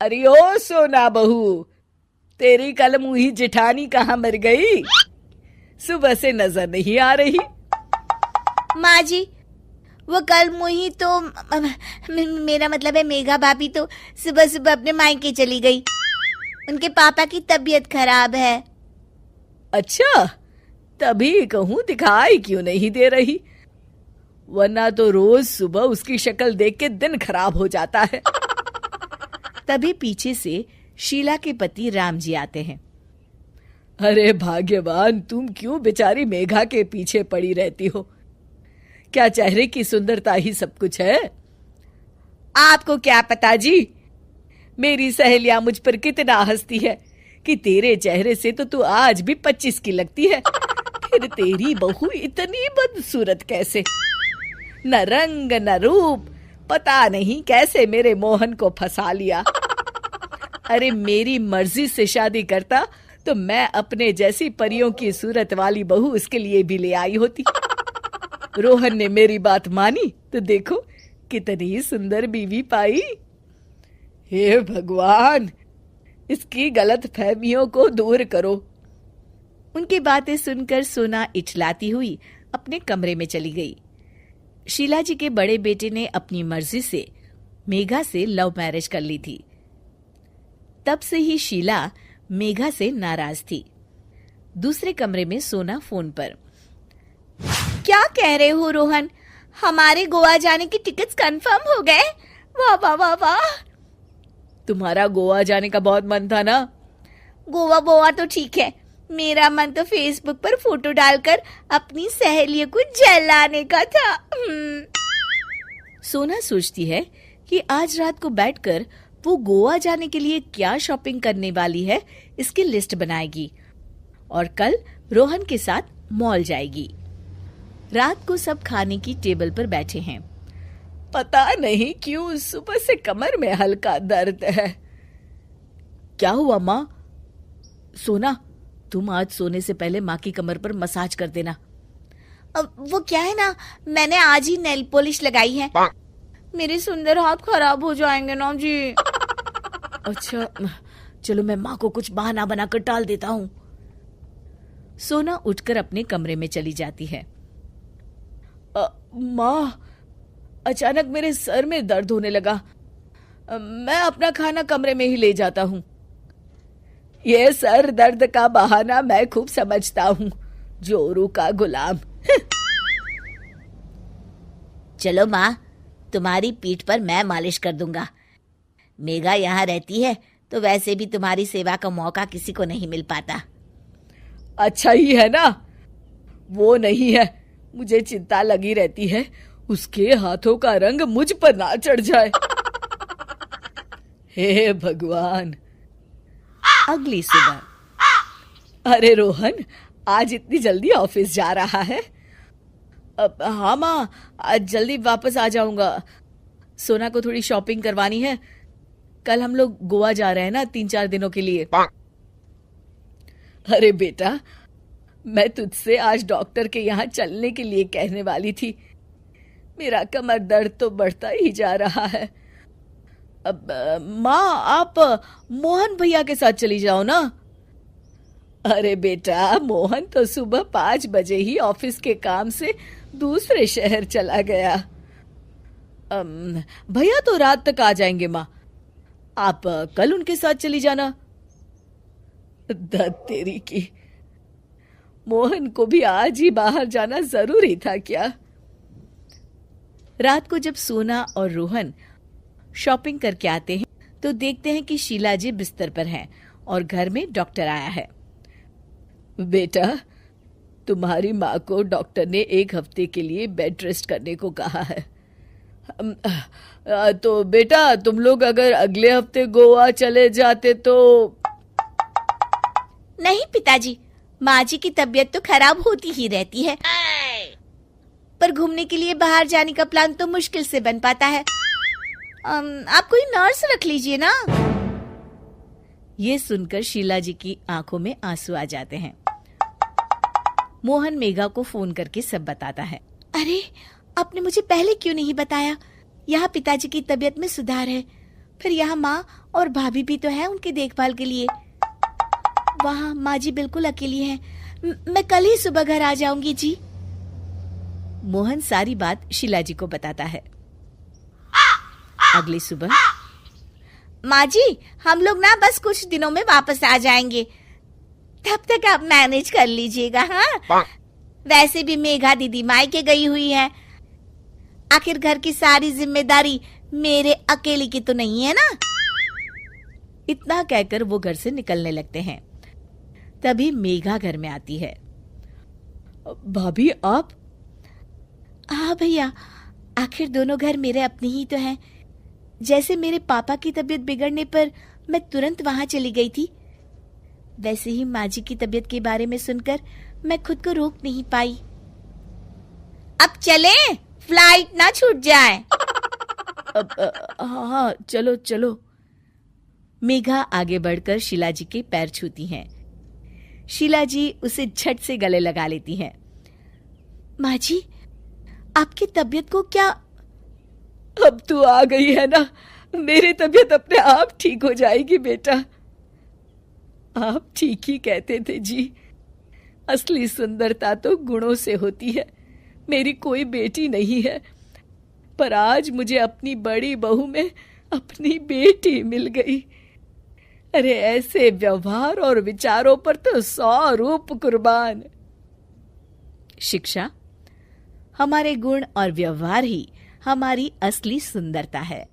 अरे ओ सोना बहू, तेरी कल मुही जिठानी कहाँ मर गई? सुबह से नजर नहीं आ रही। माँ जी, वो कल मुही तो मेरा मतलब है मेघा भाभी तो सुबह सुबह अपने मायके चली गई। उनके पापा की तबीयत खराब है। अच्छा, तभी कहूँ दिखाई क्यों नहीं दे रही, वरना तो रोज सुबह उसकी शक्ल देख के दिन खराब हो जाता है। तभी पीछे से शीला के पति राम जी आते हैं। अरे भाग्यवान, तुम क्यों बेचारी मेघा के पीछे पड़ी रहती हो? क्या चेहरे की सुंदरता ही सब कुछ है? आपको क्या पता जी, मेरी सहेलियां मुझ पर कितना हंसती है कि तेरे चेहरे से तो तू आज भी 25 की लगती है। फिर तेरी बहू इतनी बदसूरत कैसे? न रंग न रूप, पता नहीं कैसे मेरे मोहन को फंसा लिया। अरे मेरी मर्जी से शादी करता तो मैं अपने जैसी परियों की सूरत वाली बहू उसके लिए भी ले आई होती। रोहन ने मेरी बात मानी तो देखो कितनी सुंदर बीवी पाई। हे भगवान, इसकी गलत फहमियों को दूर करो। उनकी बातें सुनकर सोना इठलाती हुई अपने कमरे में चली गई। शीला जी के बड़े बेटे ने अपनी मर्जी से मेघा से लव मैरिज कर ली थी। तब से ही शीला मेघा से नाराज थी। दूसरे कमरे में सोना फोन पर, क्या कह रहे हो रोहन, हमारे गोवा जाने की टिकट्स कंफर्म हो गए? वाह वाह वाह वाह। तुम्हारा गोवा जाने का बहुत मन था ना? गोवा तो ठीक है, मेरा मन तो फेसबुक पर फोटो डालकर अपनी सहेलियों को जलाने का था। सोना सोचती है कि आज रात को बैठकर वो गोवा जाने के लिए क्या शॉपिंग करने वाली है, इसकी लिस्ट बनाएगी और कल रोहन के साथ मॉल जाएगी। रात को सब खाने की टेबल पर बैठे हैं। पता नहीं क्यों सुबह से कमर में हल्का दर्द है। क्या हुआ माँ? सोना, तुम आज सोने से पहले माँ की कमर पर मसाज कर देना। वो क्या है ना, मैंने आज ही नेल पॉलिश लगाई है, मेरे सुंदर हाथ खराब हो जाएंगे ना जी। अच्छा चलो, मैं माँ को कुछ बहाना बनाकर टाल देता हूँ। सोना उठकर अपने कमरे में चली जाती है। माँ, अचानक मेरे सर में दर्द होने लगा, मैं अपना खाना कमरे में ही ले जाता हूँ। ये सर दर्द का बहाना मैं खूब समझता हूँ, जोरू का गुलाम। चलो माँ, तुम्हारी पीठ पर मैं मालिश कर दूंगा। मेघा यहाँ रहती है तो वैसे भी तुम्हारी सेवा का मौका किसी को नहीं मिल पाता। अच्छा ही है ना, वो नहीं है, मुझे चिंता लगी रहती है उसके हाथों का रंग मुझ पर ना चढ़ जाए। हे भगवान। अगली सुबह, अरे रोहन, आज इतनी जल्दी ऑफिस जा रहा है? हाँ माँ, आज जल्दी वापस आ जाऊंगा। सोना को थोड़ी शॉपिंग करवानी है, कल हम लोग गोवा जा रहे हैं ना 3-4 दिनों के लिए। अरे बेटा, मैं तुझसे आज डॉक्टर के यहाँ चलने के लिए कहने वाली थी, मेरा कमर दर्द तो बढ़ता ही जा रहा है। अब माँ, आप मोहन भैया के साथ चली जाओ ना। अरे बेटा, मोहन तो सुबह 5 बजे ही ऑफिस के काम से दूसरे शहर चला गया। भैया तो रात तक आ जाएंगे माँ, आप कल उनके साथ चली जाना। दत्त तेरी की, मोहन को भी आज ही बाहर जाना जरूरी था क्या? रात को जब सोना और रोहन शॉपिंग करके आते हैं तो देखते हैं कि शीला जी बिस्तर पर हैं और घर में डॉक्टर आया है। बेटा, तुम्हारी माँ को डॉक्टर ने 1 हफ्ते के लिए बेड रेस्ट करने को कहा है। तो बेटा, तुम लोग अगर अगले हफ्ते गोवा चले जाते तो? नहीं पिताजी, माँ जी की तबीयत तो खराब होती ही रहती है, पर घूमने के लिए बाहर जाने का प्लान तो मुश्किल से बन पाता है। आप कोई नर्स रख लीजिए ना। ये सुनकर शीला जी की आंखों में आंसू आ जाते हैं। मोहन मेघा को फोन करके सब बताता है। अरे, आपने मुझे पहले क्यों नहीं बताया? यहाँ पिताजी की तबीयत में सुधार है, फिर यहाँ माँ और भाभी भी तो है उनकी देखभाल के लिए। वहाँ माँ जी बिल्कुल अकेली हैं। मैं कल ही सुबह घर आ जाऊंगी जी। मोहन सारी बात शीला जी को बताता है। अगली सुबह, माँ जी हम लोग ना बस कुछ दिनों में वापस आ जाएंगे, तब तक आप मैनेज कर लीजिएगा। हाँ, वैसे भी मेघा दीदी मायके गई हुई है, आखिर घर की सारी जिम्मेदारी मेरे अकेले की तो नहीं है ना। इतना कहकर वो घर से निकलने लगते हैं। तभी मेघा घर में आती है। भाभी आप? हाँ भैया, आखिर दोनों घर मेरे अपने ही तो हैं। जैसे मेरे पापा की तबीयत बिगड़ने पर मैं तुरंत वहां चली गई थी, वैसे ही माँ जी की तबीयत के बारे में सुनकर मैं खुद को रोक नहीं पाई। अब चले, फ्लाइट ना छूट जाए। हाँ चलो चलो। मेघा आगे बढ़कर शीला जी के पैर छूती हैं। शीला जी उसे झट से गले लगा लेती हैं। माँ जी, आपकी तबीयत को क्या? अब तू आ गई है ना, मेरी तबीयत अपने आप ठीक हो जाएगी बेटा। आप ठीक ही कहते थे जी, असली सुंदरता तो गुणों से होती है। मेरी कोई बेटी नहीं है, पर आज मुझे अपनी बड़ी बहू में अपनी बेटी मिल गई। अरे ऐसे व्यवहार और विचारों पर तो 100 रूप कुर्बान। शिक्षा, हमारे गुण और व्यवहार ही हमारी असली सुंदरता है।